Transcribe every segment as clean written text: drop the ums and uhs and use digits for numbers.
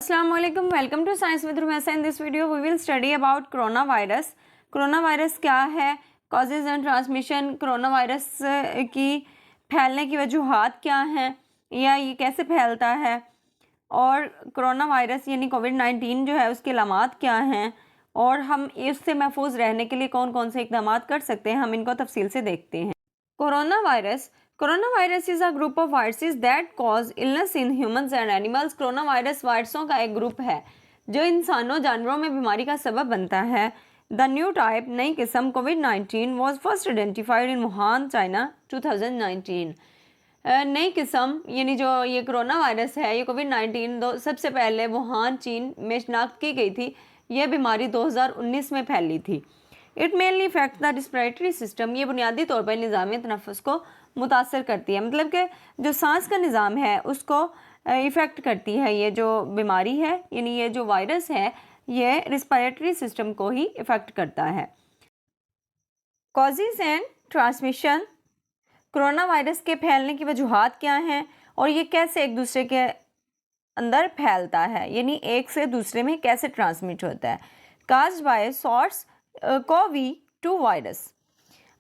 Assalamualaikum, welcome to Science with Rumesa. In this video we will study about coronavirus. coronavirus क्या है, causes and transmission, coronavirus की फैलने की वजूहात क्या हैं या ये कैसे फैलता है, और कोरोना वायरस यानी कोविड-19 जो है उसके अलामात क्या हैं और हम इससे महफूज रहने के लिए कौन कौन से इक़दाम कर सकते हैं, हम इनको तफसील से देखते हैं। Corona virus is a group of viruses that cause illness in humans and animals. Corona virus वायरसों का एक ग्रुप है जो इंसानों जानवरों में बीमारी का सबब बनता है। द न्यू टाइप नई किस्म कोविड-19 was first identified in Wuhan, China 2019। नई किस्म यानी जो ये कोरोना वायरस है, ये कोविड-19 सबसे पहले वुहान चीन में शनाख्त की गई थी। यह बीमारी 2019 में फैली थी। It mainly effect the respiratory system, ये बुनियादी तौर पर निज़ामी तनफ़ुस को मुतासर करती है, मतलब कि जो सांस का निज़ाम है उसको इफ़ेक्ट करती है। ये जो बीमारी है यानी ये जो वायरस है ये रिस्पिरेटरी सिस्टम को ही इफ़ेक्ट करता है। Causes and transmission, corona virus के फैलने की वजूहात क्या हैं और ये कैसे एक दूसरे के अंदर फैलता है, यानी एक से दूसरे में कैसे ट्रांसमिट होता है। Caused by SARS CoV two virus.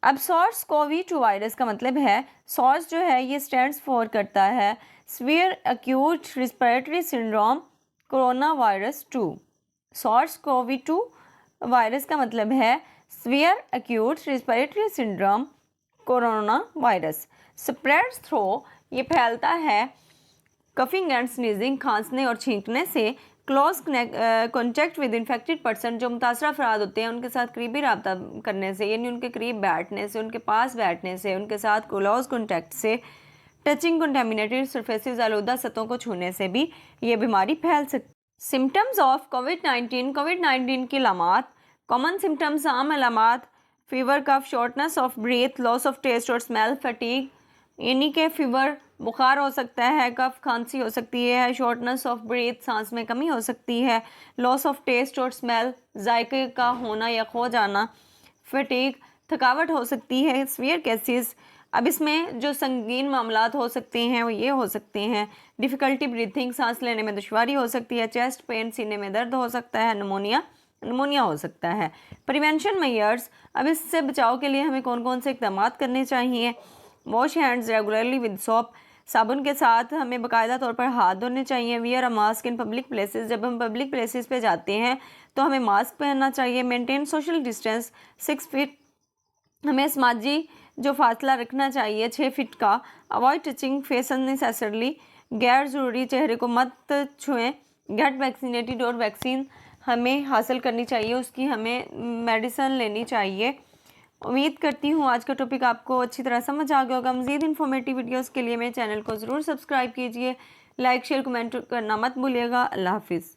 अब सॉर्स कोवी-2 वायरस का मतलब है, सॉर्स जो है ये स्टैंड्स फॉर करता है severe acute respiratory syndrome corona virus 2। SARS CoV two virus का मतलब है severe acute respiratory syndrome corona virus. Spreads through, ये फैलता है कफिंग एंड स्नीजिंग, खांसने और छींकने से। Close contact with infected person, जो मुतासर अफराद होते हैं उनके साथ करीबी रब्ता करने से, यानी उनके करीब बैठने से, उनके पास बैठने से, उनके साथ क्लोज कॉन्टैक्ट से, टचिंग कंटेमिनेटेड सरफेसेस, आलूदा सतहों को छूने से भी ये बीमारी फैल सकती। सिम्टम्स ऑफ कोविड-19 की अलामात। कॉमन सिम्टम्स, आम अलामात, fever, cough, shortness of breath, loss of taste और स्मेल, फटीग, यानी कि फीवर बुखार हो सकता है, कफ खांसी हो सकती है, शॉर्टनेस ऑफ ब्रीथ सांस में कमी हो सकती है, लॉस ऑफ टेस्ट और स्मेल जायके का होना या खो जाना, फटीग थकावट हो सकती है। सीवियर केसेस, अब इसमें जो संगीन मामलात हो सकते हैं वो ये हो सकते हैं, डिफ़िकल्टी ब्रीथिंग, सांस लेने में दुश्वारी हो सकती है, चेस्ट पेन, सीने में दर्द हो सकता है, निमोनिया हो सकता है। प्रिवेंशन मेजर्स, अब इससे बचाव के लिए हमें कौन कौन से इक़दाम करने चाहिए। Wash hands regularly with soap, साबुन के साथ हमें बाकायदा तौर पर हाथ धोने चाहिए। Wear a mask in public places, जब हम पब्लिक प्लेसेस पे जाते हैं तो हमें मास्क पहनना चाहिए। मेंटेन सोशल डिस्टेंस 6 फीट, हमें समाजी जो फासला रखना चाहिए 6 फीट का। अवॉइड टचिंग फेस अननेसेसरली, गैर ज़रूरी चेहरे को मत छुएं। गेट वैक्सीनेटेड, और वैक्सीन हमें हासिल करनी चाहिए, उसकी हमें मेडिसिन लेनी चाहिए। उम्मीद करती हूँ आज का टॉपिक आपको अच्छी तरह समझ आ गया होगा। मज़ीद इन्फॉर्मेटिव वीडियोस के लिए मेरे चैनल को ज़रूर सब्सक्राइब कीजिए, लाइक शेयर कमेंट करना मत भूलिएगा। अल्लाह हाफिज़।